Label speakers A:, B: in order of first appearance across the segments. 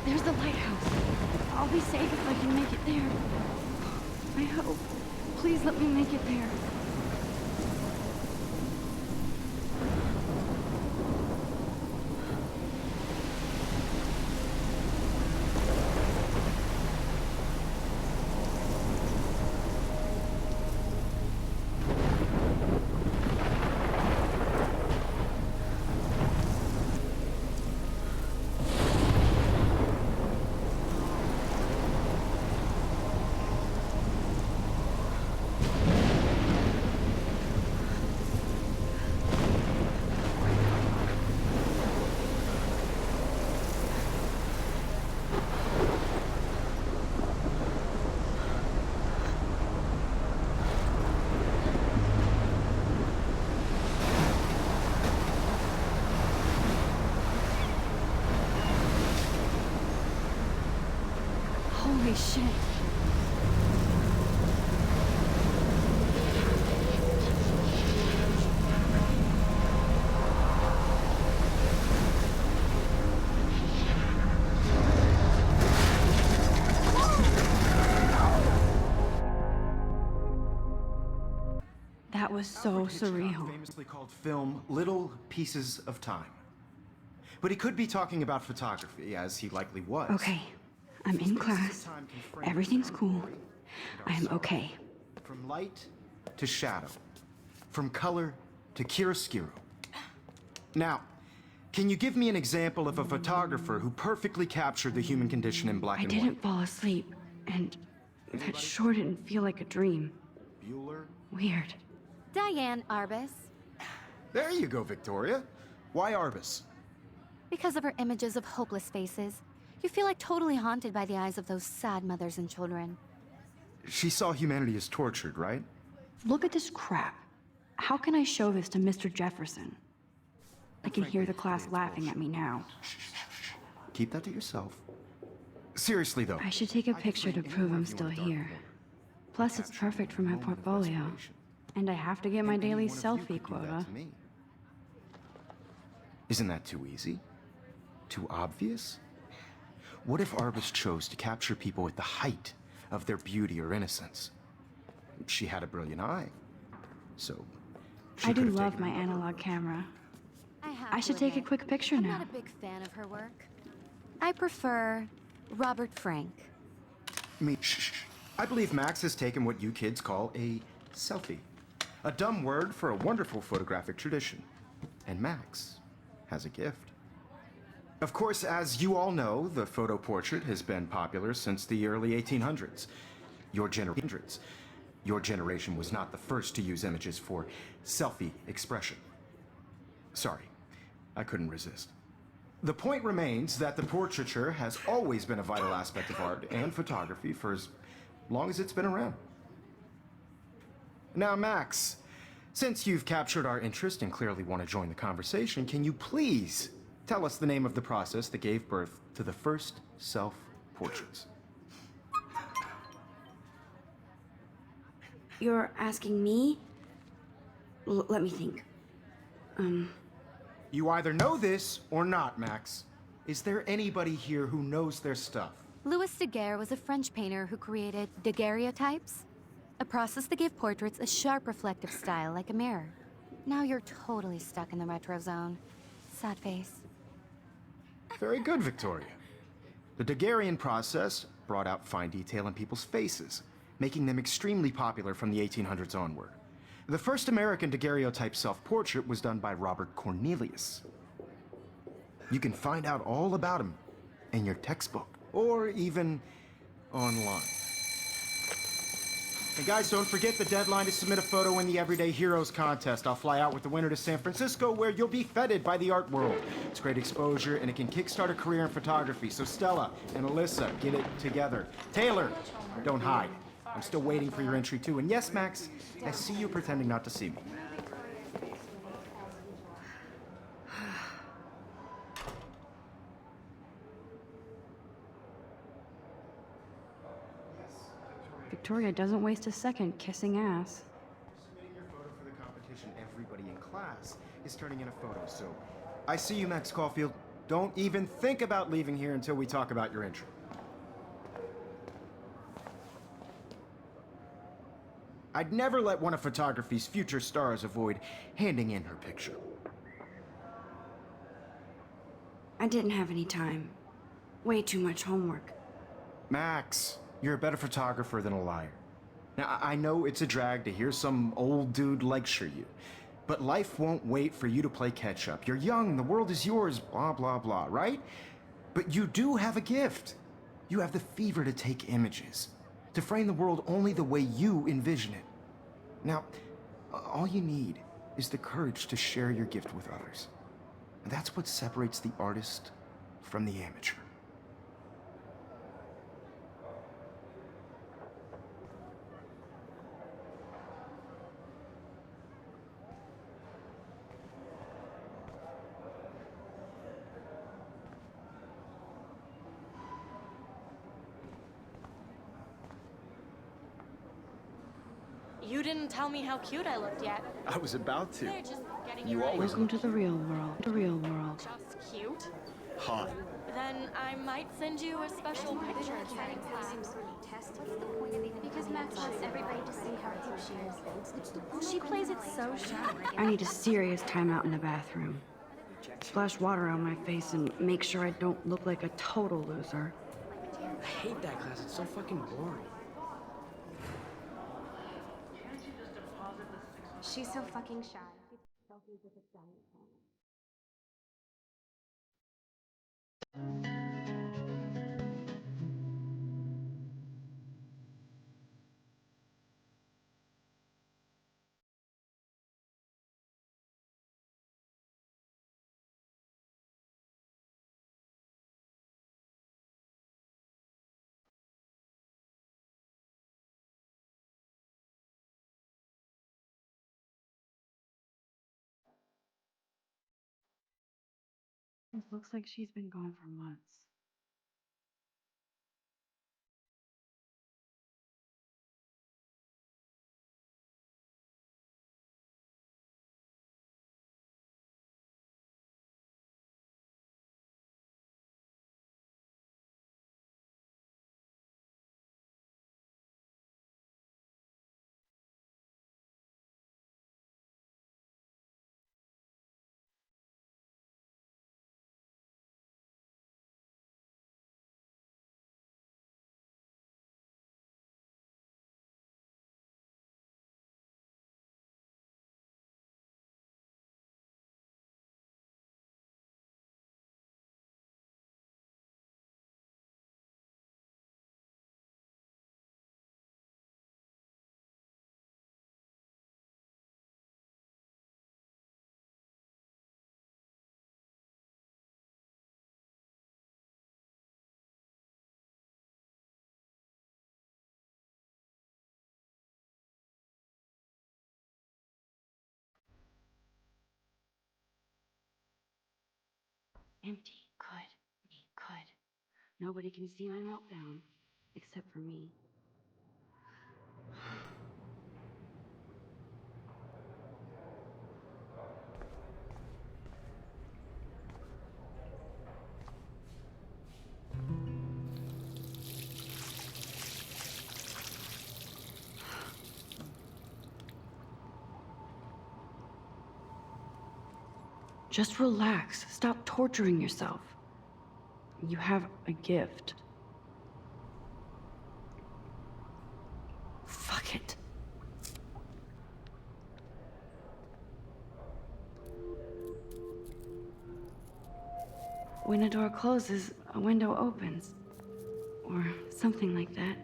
A: There's the lighthouse. I'll be safe if I can make it there. I hope. Please let me make it there. Holy shit. That was so surreal.
B: Famously called film Little Pieces of Time. But he could be talking about photography, as he likely was.
A: Okay, I'm in class. Everything's cool. I am okay.
B: From light to shadow. From color to chiaroscuro. Now, can you give me an example of a photographer who perfectly captured the human condition in black
A: I
B: and white?
A: didn't fall asleep, and that sure didn't feel like a dream.
B: Bueller?
A: Weird.
C: Diane Arbus.
B: There you go, Victoria. Why Arbus?
C: Because of her images of hopeless faces, you feel like totally haunted by the eyes of those sad mothers and children.
B: She saw humanity as tortured, right?
A: Look at this crap. How can I show this to Mr. Jefferson? I can hear the class laughing at me now.
B: Keep that to yourself. Seriously, though.
A: I should take a picture to prove I'm still here. Plus, it's perfect for my portfolio. And I have to get my daily selfie quota.
B: Isn't that too easy? Too obvious? What if Arbus chose to capture people at the height of their beauty or innocence? She had a brilliant eye. So,
A: I do love my analog camera. I should take a quick picture now.
C: I'm not a big fan of her work. I prefer Robert Frank.
B: Shh. I believe Max has taken what you kids call a selfie. A dumb word for a wonderful photographic tradition. And Max has a gift. Of course, as you all know, the photo portrait has been popular since the early 1800s. Your generation was not the first to use images for selfie expression. Sorry, I couldn't resist. The point remains that the portraiture has always been a vital aspect of art and photography for as long as it's been around. Now, Max, since you've captured our interest and clearly want to join the conversation, can you please tell us the name of the process that gave birth to the first self-portraits?
A: You're asking me? Let me think.
B: You either know this or not, Max. Is there anybody here who knows their stuff?
C: Louis Daguerre was a French painter who created daguerreotypes, a process that gave portraits a sharp reflective style like a mirror. Now you're totally stuck in the retro zone. Sad face.
B: Very good, Victoria. The Daguerrean process brought out fine detail in people's faces, making them extremely popular from the 1800s onward. The first American daguerreotype self-portrait was done by Robert Cornelius. You can find out all about him in your textbook, or even online. And guys, don't forget the deadline to submit a photo in the Everyday Heroes contest. I'll fly out with the winner to San Francisco, where you'll be feted by the art world. It's great exposure, and it can kickstart a career in photography. So Stella and Alyssa, get it together. Taylor, don't hide. I'm still waiting for your entry too. And yes, Max, I see you pretending not to see me.
A: Victoria doesn't waste a second kissing ass.
B: Submitting your photo for the competition, everybody in class is turning in a photo, so I see you, Max Caulfield. Don't even think about leaving here until we talk about your intro. I'd never let one of photography's future stars avoid handing in her picture.
A: I didn't have any time. Way too much homework.
B: Max, you're a better photographer than a liar. Now, I know it's a drag to hear some old dude lecture you, but life won't wait for you to play catch up. You're young, the world is yours, blah, blah, blah, right? But you do have a gift. You have the fever to take images, to frame the world only the way you envision it. Now, all you need is the courage to share your gift with others. And that's what separates the artist from the amateur.
D: You didn't tell me how cute I looked yet.
B: I was about to.
D: They're just getting
B: You
D: you ready.
B: always
A: Welcome to the real world. The real world.
D: Just cute?
B: hot.
D: Then I might send you a special picture during class.
E: Because Max wants everybody to see how cute she is. She plays it so shy.
A: I need a serious timeout in the bathroom. Splash water on my face and make sure I don't look like a total loser.
F: I hate that class. It's so fucking boring.
E: She's so fucking shy.
A: It looks like she's been gone for months. Empty. Good. Good. Nobody can see my meltdown. Except for me. Just relax. Stop torturing yourself. You have a gift. Fuck it. When a door closes, a window opens. Or something like that.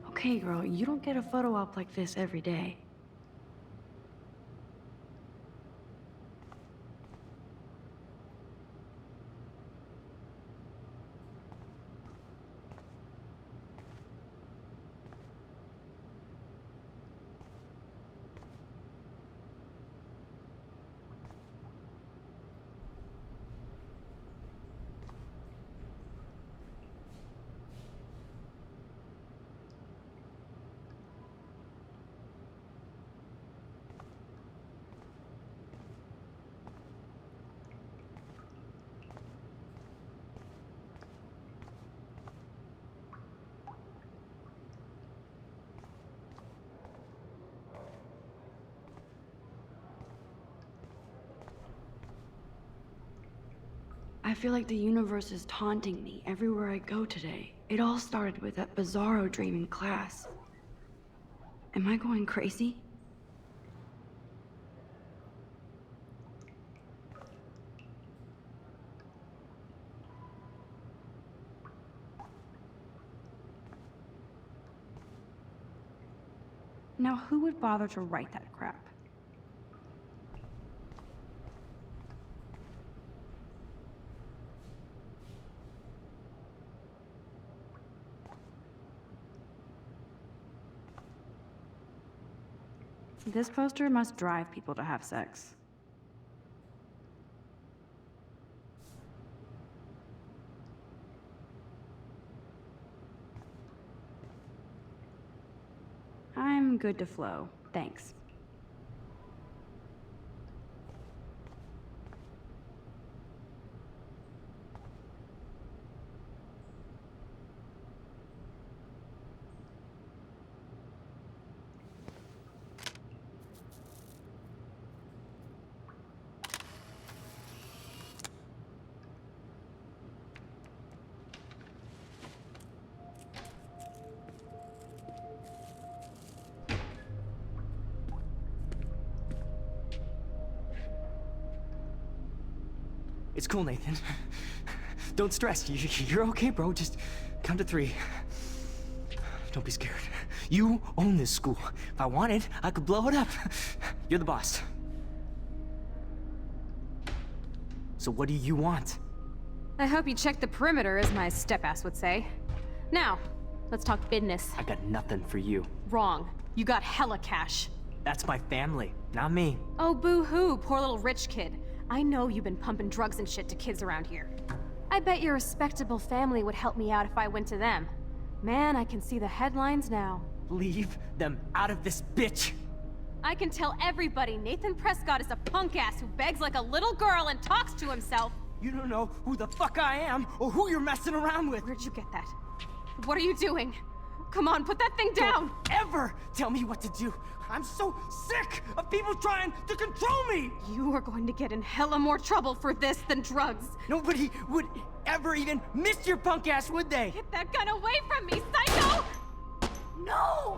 A: Okay, girl, you don't get a photo op like this every day. I feel like the universe is taunting me everywhere I go today. It all started with that bizarro dream in class. Am I going crazy? Now, who would bother to write that crap? This poster must drive people to have sex. I'm good to flow, thanks.
F: It's cool, Nathan. Don't stress. You're okay, bro. Just count to 3. Don't be scared. You own this school. If I wanted, I could blow it up. You're the boss. So what do you want?
G: I hope you checked the perimeter, as my step-ass would say. Now, let's talk business.
F: I got nothing for you.
G: Wrong. You got hella cash.
F: That's my family, not me.
G: Oh, boo-hoo, poor little rich kid. I know you've been pumping drugs and shit to kids around here. I bet your respectable family would help me out if I went to them. Man, I can see the headlines now.
F: Leave them out of this bitch!
G: I can tell everybody Nathan Prescott is a punk ass who begs like a little girl and talks to himself.
F: You don't know who the fuck I am or who you're messing around with.
G: Where'd you get that? What are you doing? Come on, put that thing down!
F: Don't ever tell me what to do. I'm so sick of people trying to control me!
G: You are going to get in hella more trouble for this than drugs.
F: Nobody would ever even miss your punk ass, would they?
G: Get that gun away from me, psycho!
F: No!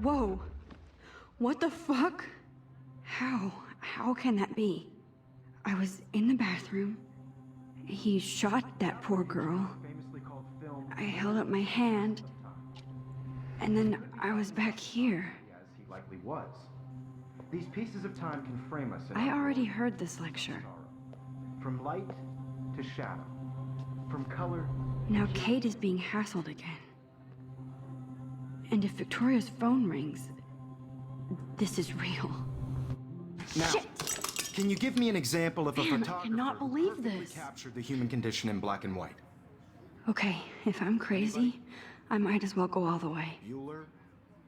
A: Whoa. What the fuck? How can that be? I was in the bathroom. He shot that poor girl. I held up my hand. And then I was back here.
B: As he likely was. These pieces of time can frame us in
A: I
B: our
A: already
B: world.
A: heard this lecture.
B: From light to shadow. From color.
A: Now Kate is being hassled again. And if Victoria's phone rings, this is real.
B: Now,
A: Shit!
B: can you give me an example of a
A: Man, I
B: photographer
A: cannot
B: who
A: believe
B: perfectly
A: this.
B: captured the human condition in black and white?
A: Okay, if I'm crazy, I might as well go all the way.
B: Bueller?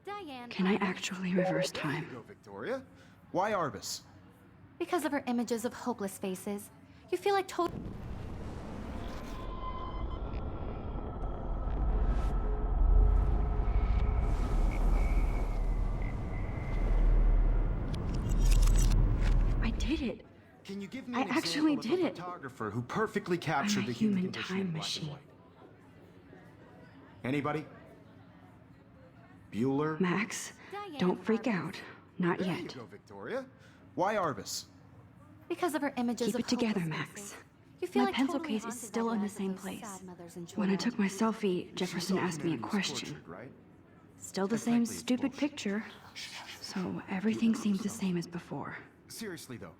C: Diane.
A: Can I actually reverse time?
B: Go, Victoria. Why Arbus?
C: Because of her images of hopeless faces, you feel like total.
A: I did it.
B: Can you give me
A: I
B: an
A: actually
B: example
A: did
B: of
A: it.
B: a photographer who perfectly captured
A: I'm a
B: the human
A: human
B: condition in
A: time
B: black
A: machine.
B: and white? Anybody? Bueller?
A: Max,
C: Diane
A: don't freak
C: Arbus.
A: out. Not
B: There you
A: yet.
B: go, Victoria. Why Arbus?
C: Because of her images
A: Keep
C: of
A: it together,
C: hopeless
A: Max.
C: faces. You feel
A: My
C: like
A: pencil
C: totally
A: case is
C: haunted by
A: still in the
C: eyes of
A: same
C: those
A: place.
C: sad mothers in
A: When I
C: Joanne.
A: took my selfie, Jefferson asked me a
B: Humanity was
A: question.
B: tortured, right?
A: Still the
B: That's
A: same
B: likely
A: stupid
B: bullshit.
A: picture. So everything seems the same as before.
B: Seriously, though,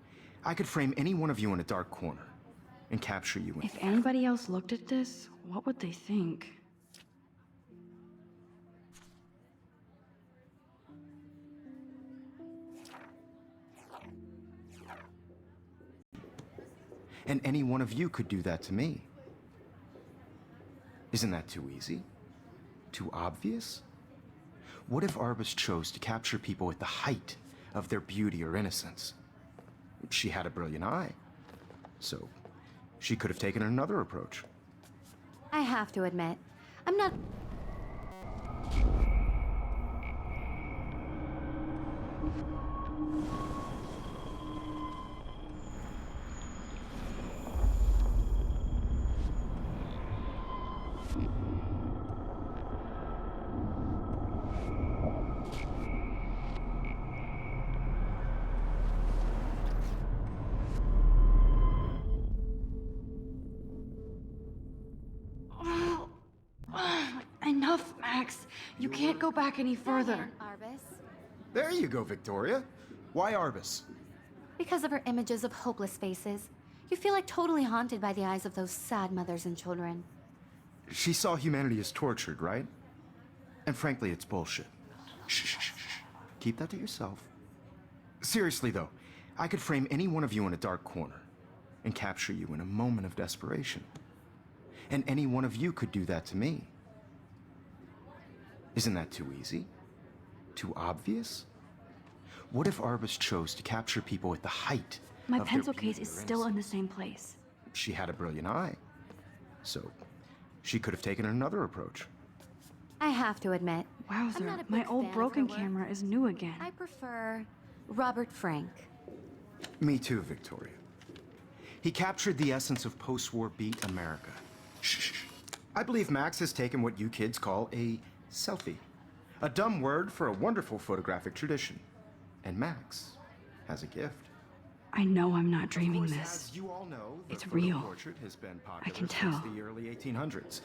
B: I could frame any one of you in a dark corner and capture you in.
A: If anybody else looked at this, what would they think?
B: And any one of you could do that to me. Isn't that too easy? Too obvious? What if Arbus chose to capture people at the height of their beauty or innocence? She had a brilliant eye. So, she could have taken another approach.
C: I have to admit, I'm not.
A: Enough, Max. You can't go back any further.
C: Arbus.
B: There you go, Victoria. Why Arbus?
C: Because of her images of hopeless faces, you feel like totally haunted by the eyes of those sad mothers and children.
B: She saw humanity as tortured, right? And frankly, it's bullshit. Shh, shh, shh, shh. Keep that to yourself. Seriously, though, I could frame any one of you in a dark corner and capture you in a moment of desperation. And any one of you could do that to me. Isn't that too easy? Too obvious? What if Arbus chose to capture people at the height
A: My
B: of their
A: pencil case
B: beauty
A: is
B: or
A: still in
B: innocence?
A: the same place.
B: She had a brilliant eye. So, she could have taken another approach.
C: I have to admit, I'm not a
A: Wowzer,
C: big
A: my
C: fan
A: old
C: of
A: broken
C: her work.
A: camera is new again.
C: I prefer Robert Frank.
B: Me too, Victoria. He captured the essence of post-war beat America. Shh. I believe Max has taken what you kids call a selfie. A dumb word for a wonderful photographic tradition. And Max has a gift.
A: I know I'm not dreaming
B: Of course,
A: this.
B: as you all know, the
A: It's
B: photo
A: real.
B: portrait has been popular
A: I can
B: since
A: tell.
B: the early 1800s.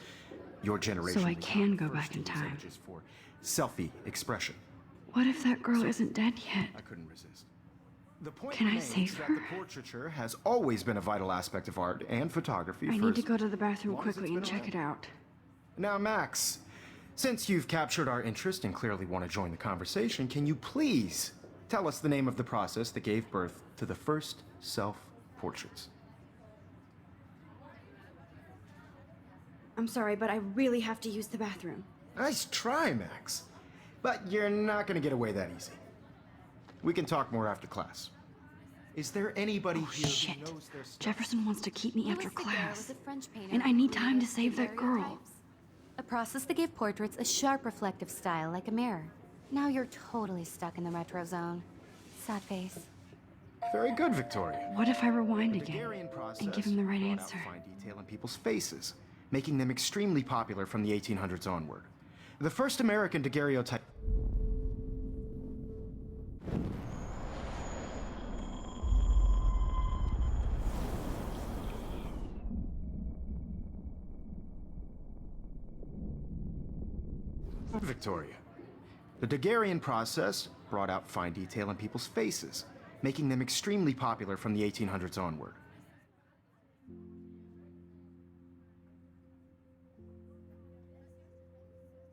B: Your generation
A: So I
B: was
A: can
B: the
A: go
B: first
A: back
B: to
A: in
B: use
A: time.
B: images for selfie expression.
A: What if that girl isn't dead yet?
B: I couldn't resist. The point
A: Can I
B: remains
A: save
B: that
A: her?
B: the portraiture has always been a vital aspect of art and photography.
A: I
B: for
A: need to
B: as
A: go to the bathroom
B: long as
A: quickly and
B: it's
A: check
B: been
A: it
B: around.
A: out.
B: Now, Max, since you've captured our interest and clearly want to join the conversation, can you please tell us the name of the process that gave birth to the first self-portraits?
A: I'm sorry, but I really have to use the bathroom.
B: Nice try, Max. But you're not going to get away that easy. We can talk more after class. Is there anybody
A: Oh,
B: here
A: shit.
B: who knows their stuff?
A: Jefferson wants to keep me
C: Who
A: after
C: was the girl
A: class.
C: with the French painter
A: And I
C: who
A: need time to
C: created
A: save that girl.
C: daguerreotypes? A process to give portraits a sharp reflective style like a mirror. Now you're totally stuck in the retro zone. Sad face.
B: Very good, Victoria.
A: What if I rewind
B: The
A: again
B: Daguerrean process
A: and give him the right
B: brought out
A: answer?
B: fine detail in people's faces, making them extremely popular from the 1800s onward. The first American daguerreotype. Victoria. The Daguerrean process brought out fine detail in people's faces, making them extremely popular from the 1800s onward.